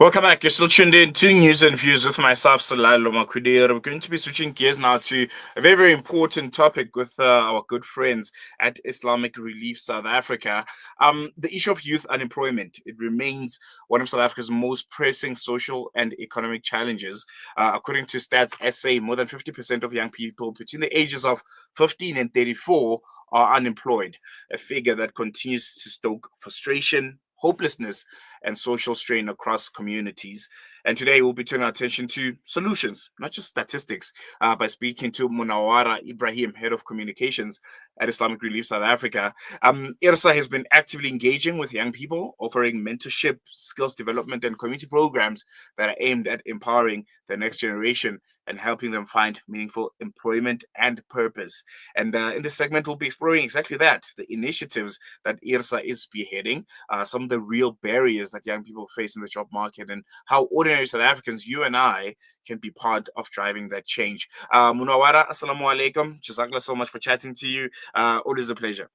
Welcome back. You're still tuned in to News and Views with myself, Salalo Makudir. We're going to be switching gears now to a very, very important topic with our good friends at Islamic Relief South Africa. The issue of youth unemployment. It remains one of South Africa's most pressing social and economic challenges. According to Stats SA, more than 50% of young people between the ages of 15 and 34 are unemployed, a figure that continues to stoke frustration, hopelessness, and social strain across communities. And today we'll be turning our attention to solutions, not just statistics, by speaking to Munawwarah Ibrahim, Head of Communications at Islamic Relief South Africa. IRSA has been actively engaging with young people, offering mentorship, skills development, and community programs that are aimed at empowering the next generation and helping them find meaningful employment and purpose. And in this segment, we'll be exploring exactly that, the initiatives that IRSA is spearheading, some of the real barriers that young people face in the job market, and how ordinary South Africans, you and I, can be part of driving that change. Munawwarah, assalamu alaikum. Jazakallah so much for chatting to you. Always a pleasure.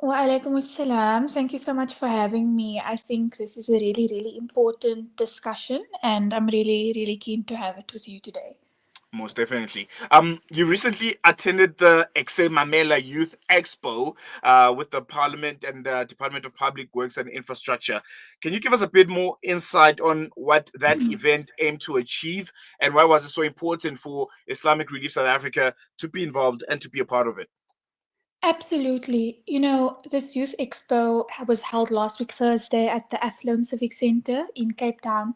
Wa alaikum assalam. Thank you so much for having me. I think this is a really, really important discussion, and I'm really, really keen to have it with you today. Most definitely. You recently attended the Exe Mamela Youth Expo with the Parliament and Department of Public Works and Infrastructure. Can you give us a bit more insight on what that event aimed to achieve, and why was it so important for Islamic Relief South Africa to be involved and to be a part of it? Absolutely. This youth expo was held last week Thursday at the Athlone Civic Centre in Cape Town.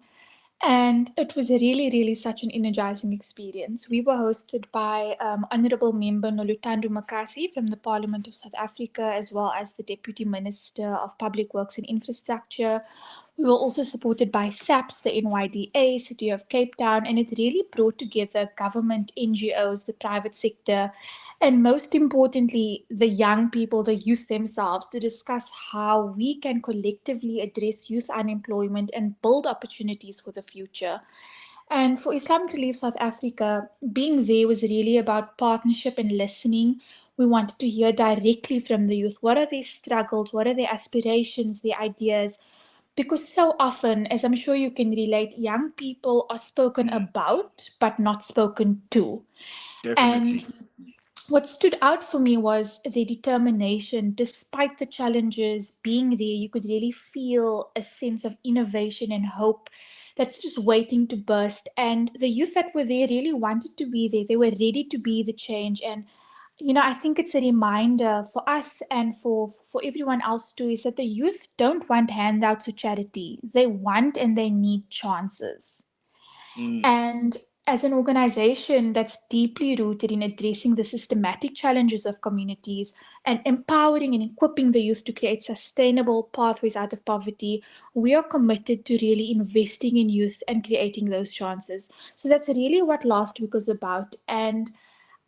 And it was really, really such an energizing experience. We were hosted by Honourable Member Noluthando Makasi from the Parliament of South Africa, as well as the Deputy Minister of Public Works and Infrastructure. We were also supported by SAPS, the NYDA, City of Cape Town, and it really brought together government, NGOs, the private sector, and most importantly, the young people, the youth themselves, to discuss how we can collectively address youth unemployment and build opportunities for the future. And for Islamic Relief South Africa, being there was really about partnership and listening. We wanted to hear directly from the youth. What are their struggles? What are their aspirations, their ideas? Because so often, as I'm sure you can relate, young people are spoken about but not spoken to. Definitely. And what stood out for me was the determination. Despite the challenges being there, you could really feel a sense of innovation and hope that's just waiting to burst. And the youth that were there really wanted to be there. They were ready to be the change. And I think it's a reminder for us and for everyone else too, is that the youth don't want handouts or charity. They want and they need chances. Mm. And as an organization that's deeply rooted in addressing the systematic challenges of communities and empowering and equipping the youth to create sustainable pathways out of poverty, we are committed to really investing in youth and creating those chances. So that's really what last week was about. And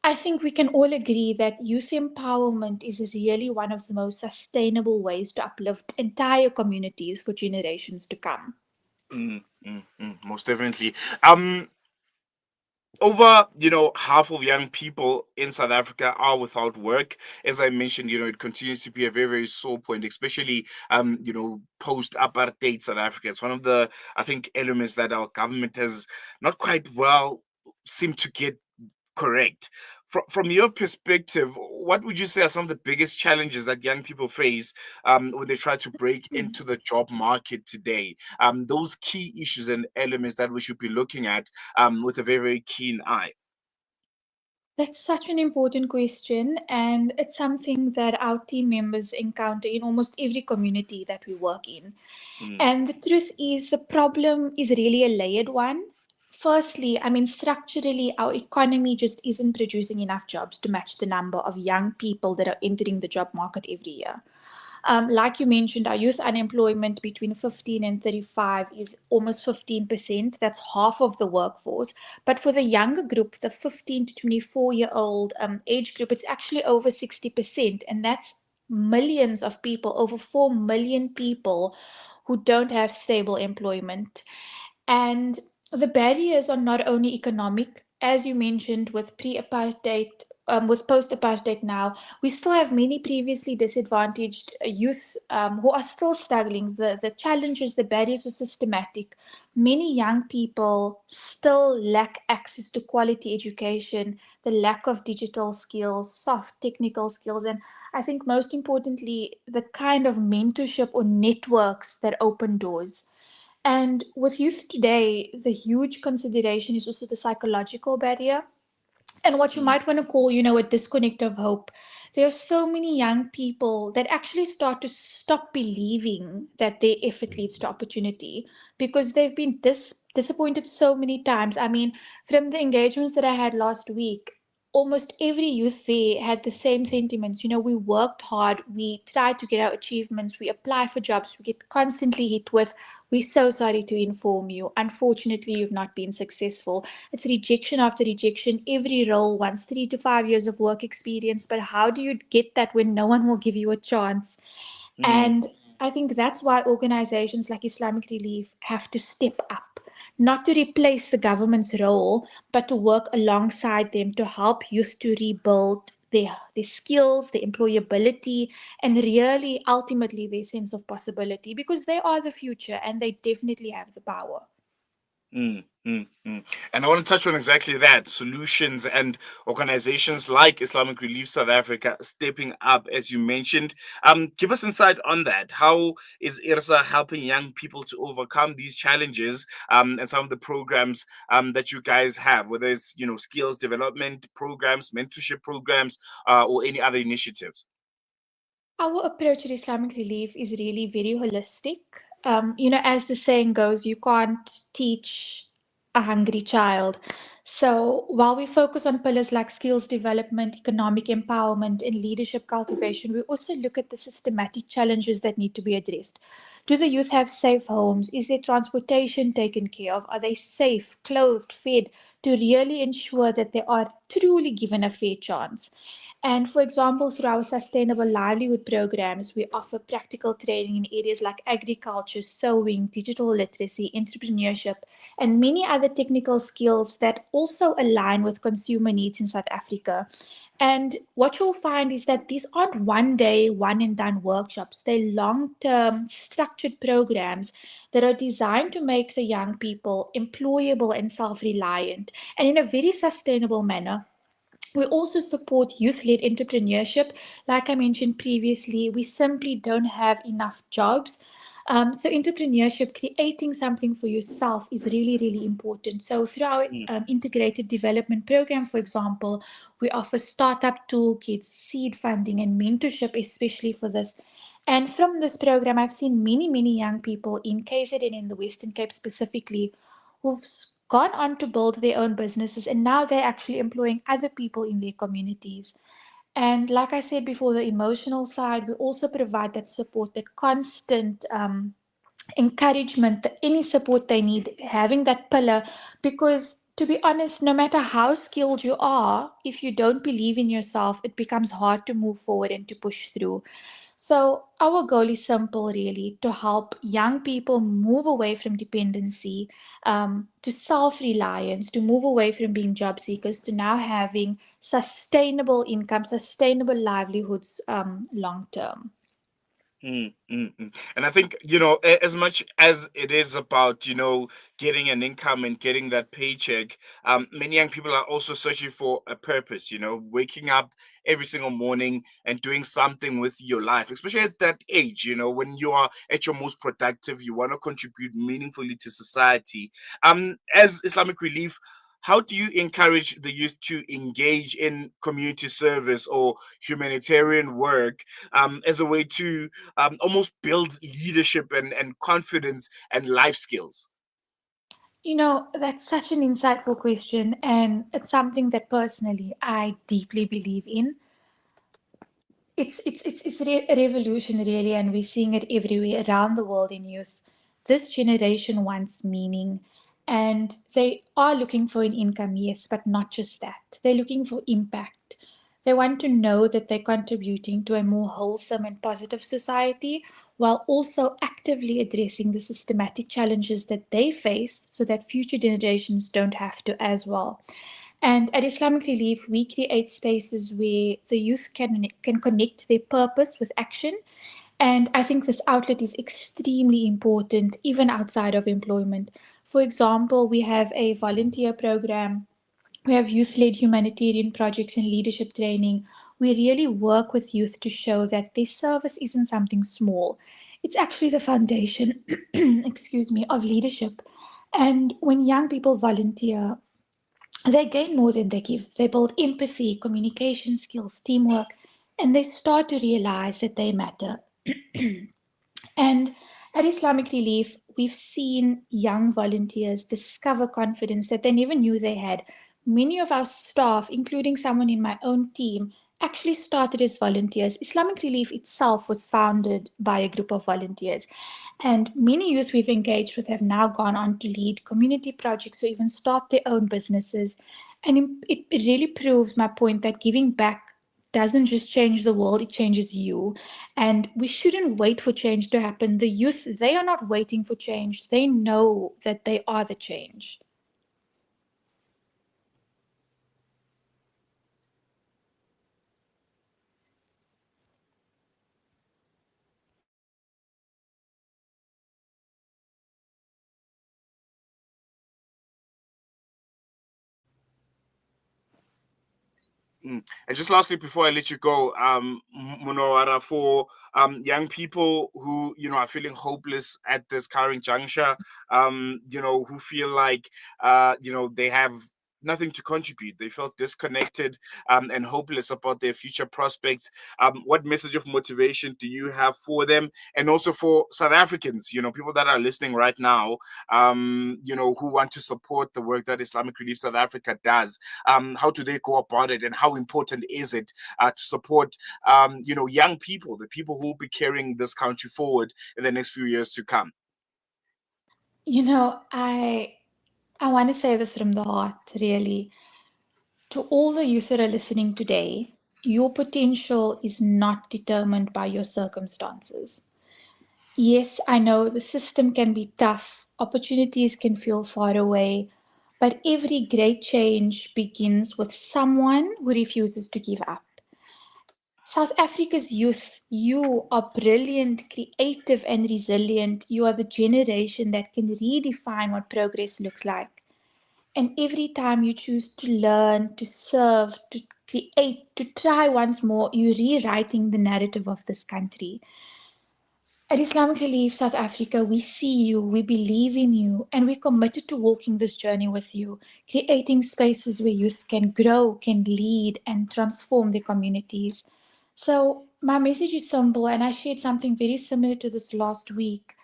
I think we can all agree that youth empowerment is really one of the most sustainable ways to uplift entire communities for generations to come. Most definitely. Over half of young people in South Africa are without work. As I mentioned, it continues to be a very, very sore point, especially post apartheid South Africa. It's one of the, I think, elements that our government has not quite well seemed to get correct. From your perspective, what would you say are some of the biggest challenges that young people face when they try to break into the job market today? Those key issues and elements that we should be looking at with a very, very keen eye. That's such an important question, and it's something that our team members encounter in almost every community that we work in. Mm, And the truth is, the problem is really a layered one. Firstly, I mean, structurally, our economy just isn't producing enough jobs to match the number of young people that are entering the job market every year. Like you mentioned, our youth unemployment between 15 and 35 is almost 15%. That's half of the workforce. But for the younger group, the 15 to 24-year-old age group, it's actually over 60%. And that's millions of people, over 4 million people who don't have stable employment. And the barriers are not only economic, as you mentioned, with pre apartheid with post-apartheid now, we still have many previously disadvantaged youth who are still struggling. The challenges, the barriers are systematic. Many young people still lack access to quality education, the lack of digital skills, soft technical skills, and I think most importantly, the kind of mentorship or networks that open doors. And with youth today, the huge consideration is also the psychological barrier and what you Mm, might want to call, a disconnect of hope. There are so many young people that actually start to stop believing that their effort leads to opportunity because they've been disappointed so many times. I mean, from the engagements that I had last week, almost every youth there had the same sentiments. We worked hard, we tried to get our achievements, we apply for jobs, we get constantly hit with, we're so sorry to inform you. Unfortunately, you've not been successful. It's rejection after rejection. Every role wants 3 to 5 years of work experience, but how do you get that when no one will give you a chance? mm, And I think that's why organizations like Islamic Relief have to step up, not to replace the government's role, but to work alongside them to help youth to rebuild their skills, their employability, and really ultimately their sense of possibility because they are the future and they definitely have the power. mm. And I want to touch on exactly that solutions and organizations like Islamic Relief South Africa stepping up, as you mentioned. Give us insight on that. How is IRSA helping young people to overcome these challenges and some of the programs that you guys have, whether it's skills development programs, mentorship programs, or any other initiatives? Our approach at Islamic Relief is really very holistic. As the saying goes, you can't teach a hungry child. So while we focus on pillars like skills development, economic empowerment, and leadership cultivation, we also look at the systematic challenges that need to be addressed. Do the youth have safe homes? Is their transportation taken care of? Are they safe, clothed, fed? To really ensure that they are truly given a fair chance. And for example, through our sustainable livelihood programs, we offer practical training in areas like agriculture, sewing, digital literacy, entrepreneurship, and many other technical skills that also align with consumer needs in South Africa. And what you'll find is that these aren't one day, one and done workshops. They're long term, structured programs that are designed to make the young people employable and self reliant and in a very sustainable manner. We also support youth led entrepreneurship. Like I mentioned previously, we simply don't have enough jobs. So, entrepreneurship, creating something for yourself, is really, really important. So, through our integrated development program, for example, we offer startup toolkits, seed funding, and mentorship, especially for this. And from this program, I've seen many, many young people in KZN in the Western Cape specifically who've gone on to build their own businesses and now they're actually employing other people in their communities. And like I said before, the emotional side, we also provide that support, that constant encouragement, any support they need, having that pillar. Because to be honest, no matter how skilled you are, if you don't believe in yourself, it becomes hard to move forward and to push through. So, our goal is simple really to help young people move away from dependency to self reliance, to move away from being job seekers to now having sustainable income, sustainable livelihoods long term. And I think, as much as it is about, getting an income and getting that paycheck, many young people are also searching for a purpose, waking up every single morning and doing something with your life, especially at that age, when you are at your most productive, you want to contribute meaningfully to society. As Islamic Relief, how do you encourage the youth to engage in community service or humanitarian work as a way to almost build leadership and confidence and life skills? That's such an insightful question, and it's something that personally I deeply believe in. It's a revolution really, and we're seeing it everywhere around the world in youth. This generation wants meaning, and they are looking for an income, yes, but not just that. They're looking for impact. They want to know that they're contributing to a more wholesome and positive society while also actively addressing the systematic challenges that they face so that future generations don't have to as well. And at Islamic Relief, we create spaces where the youth can connect their purpose with action. And I think this outlet is extremely important, even outside of employment. For example, we have a volunteer program, we have youth led humanitarian projects and leadership training. We really work with youth to show that this service isn't something small. It's actually the foundation, excuse me, of leadership. And when young people volunteer, they gain more than they give. They build empathy, communication skills, teamwork, and they start to realize that they matter. And at Islamic Relief, we've seen young volunteers discover confidence that they never knew they had. Many of our staff, including someone in my own team, actually started as volunteers. Islamic Relief itself was founded by a group of volunteers. And many youth we've engaged with have now gone on to lead community projects or even start their own businesses. And it really proves my point that giving back doesn't just change the world, it changes you. And we shouldn't wait for change to happen. The youth, they are not waiting for change. They know that they are the change. And just lastly, before I let you go, Munawwarah, for young people who are feeling hopeless at this current juncture, who feel like they have nothing to contribute, they felt disconnected and hopeless about their future prospects. What message of motivation do you have for them, and also for South Africans? People that are listening right now, who want to support the work that Islamic Relief South Africa does. How do they go about it, and how important is it to support young people, the people who will be carrying this country forward in the next few years to come? You know, I want to say this from the heart, really. To all the youth that are listening today, your potential is not determined by your circumstances. Yes, I know the system can be tough, opportunities can feel far away, but every great change begins with someone who refuses to give up. South Africa's youth, you are brilliant, creative, and resilient. You are the generation that can redefine what progress looks like. And every time you choose to learn, to serve, to create, to try once more, you're rewriting the narrative of this country. At Islamic Relief South Africa, we see you, we believe in you, and we're committed to walking this journey with you, creating spaces where youth can grow, can lead, and transform their communities. So, my message is simple, and I shared something very similar to this last week.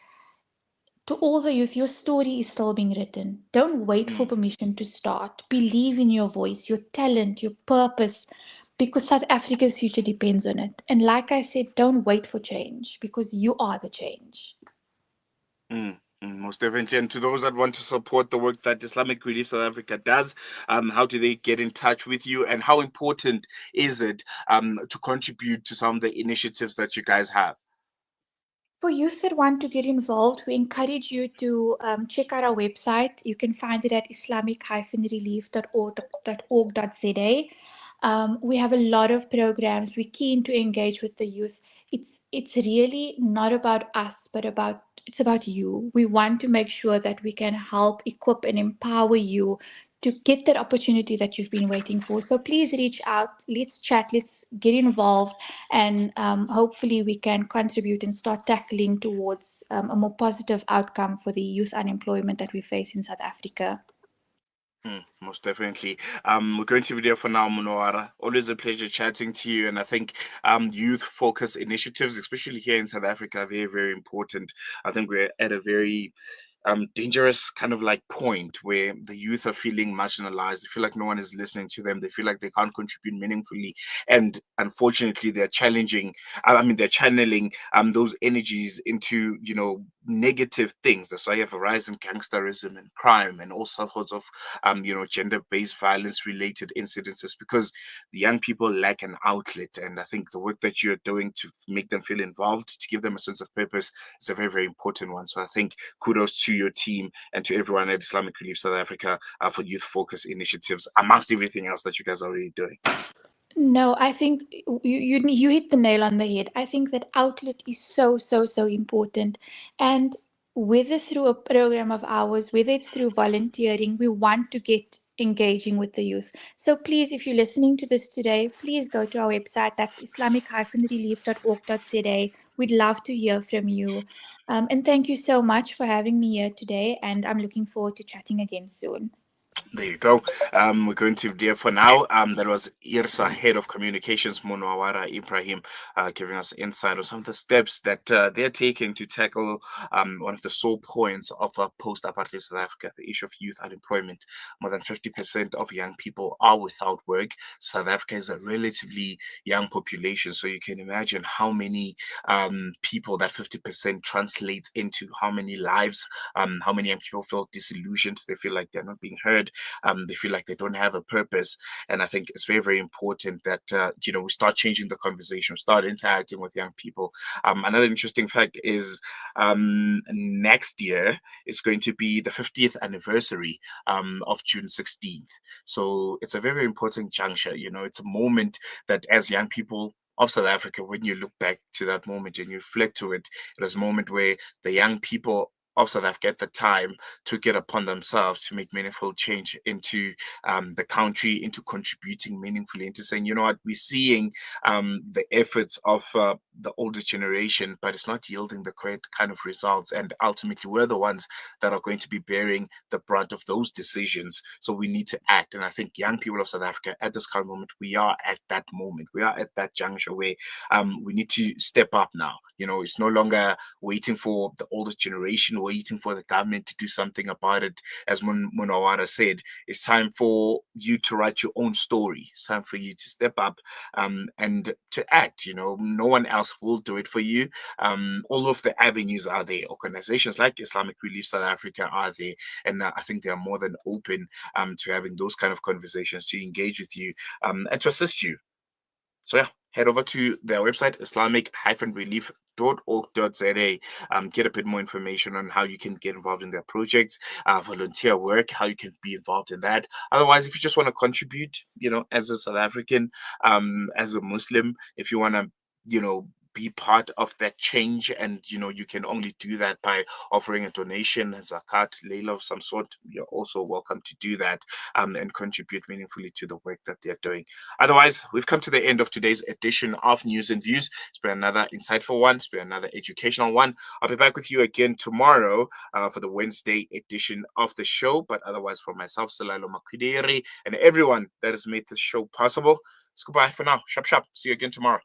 To all the youth, your story is still being written. Don't wait for Mm. permission to start. Believe in your voice, your talent, your purpose, because South Africa's future depends on it. And like I said, don't wait for change because you are the change. Most definitely. And to those that want to support the work that Islamic Relief South Africa does, how do they get in touch with you, and how important is it to contribute to some of the initiatives that you guys have? For youth that want to get involved, we encourage you to check out our website. You can find it at islamic-relief.org.za. We have a lot of programs. We're keen to engage with the youth. It's really not about us, but it's about you. We want to make sure that we can help equip and empower you to get that opportunity that you've been waiting for. So please reach out. Let's chat. Let's get involved, and hopefully we can contribute and start tackling towards a more positive outcome for the youth unemployment that we face in South Africa. Most definitely. We're going to video for now, Munawwarah. Always a pleasure chatting to you. And I think youth focus initiatives, especially here in South Africa, are very, very important. I think we're at a very dangerous kind of like point where the youth are feeling marginalized. They feel like no one is listening to them. They feel like they can't contribute meaningfully. And unfortunately, they're challenging, they're channeling those energies into, negative things. That's why you have a rise in gangsterism and crime and all sorts of, gender-based violence-related incidences, because the young people lack an outlet. And I think the work that you're doing to make them feel involved, to give them a sense of purpose, is a very, very important one. So I think kudos to your team and to everyone at Islamic Relief South Africa for youth focus initiatives, amongst everything else that you guys are already doing. No, I think you hit the nail on the head. I think that outlet is so important, and whether through a program of ours, whether it's through volunteering, we want to get engaging with the youth. So please, if you're listening to this today, please go to our website. That's islamic-relief.org.za. We'd love to hear from you, and thank you so much for having me here today. And I'm looking forward to chatting again soon. There you go. We're going to there for now. That was IRSA Head of Communications, Munawwarah Ebrahim, giving us insight on some of the steps that they're taking to tackle one of the sore points of post-apartheid South Africa, the issue of youth unemployment. More than 50% of young people are without work. South Africa is a relatively young population, so you can imagine how many people that 50% translates into, how many lives, how many young people feel disillusioned, they feel like they're not being heard. They feel like they don't have a purpose, and I think it's very, very important that we start changing the conversation, start interacting with young people. Another interesting fact is next year is going to be the 50th anniversary of June 16th. So it's a very important juncture. It's a moment that, as young people of South Africa, when you look back to that moment and you reflect to it, it was a moment where the young people of South Africa at the time took it upon themselves to make meaningful change into the country, into contributing meaningfully, into saying, you know what, we're seeing the efforts of the older generation, but it's not yielding the correct kind of results. And ultimately, we're the ones that are going to be bearing the brunt of those decisions. So we need to act. And I think young people of South Africa at this current moment, we are at that moment. We are at that juncture where we need to step up now. It's no longer waiting for the oldest generation, waiting for the government to do something about it. As Munawwarah said, it's time for you to write your own story. It's time for you to step up and to act. No one else will do it for you. All of the avenues are there. Organizations like Islamic Relief South Africa are there, and I think they are more than open to having those kind of conversations, to engage with you and to assist you. So yeah, head over to their website, islamic-relief.org.za. Get a bit more information on how you can get involved in their projects, volunteer work, how you can be involved in that. Otherwise, if you just want to contribute, as a South African, as a Muslim, if you want to, be part of that change, and you can only do that by offering a donation, a zakat, layla of some sort. You're also welcome to do that and contribute meaningfully to the work that they're doing. Otherwise, we've come to the end of today's edition of News and Views. It's been another insightful one. It's been another educational one. I'll be back with you again tomorrow for the Wednesday edition of the show. But otherwise, for myself, Salalo Makwidiri, and everyone that has made this show possible, it's goodbye for now. Shap, shap. See you again tomorrow.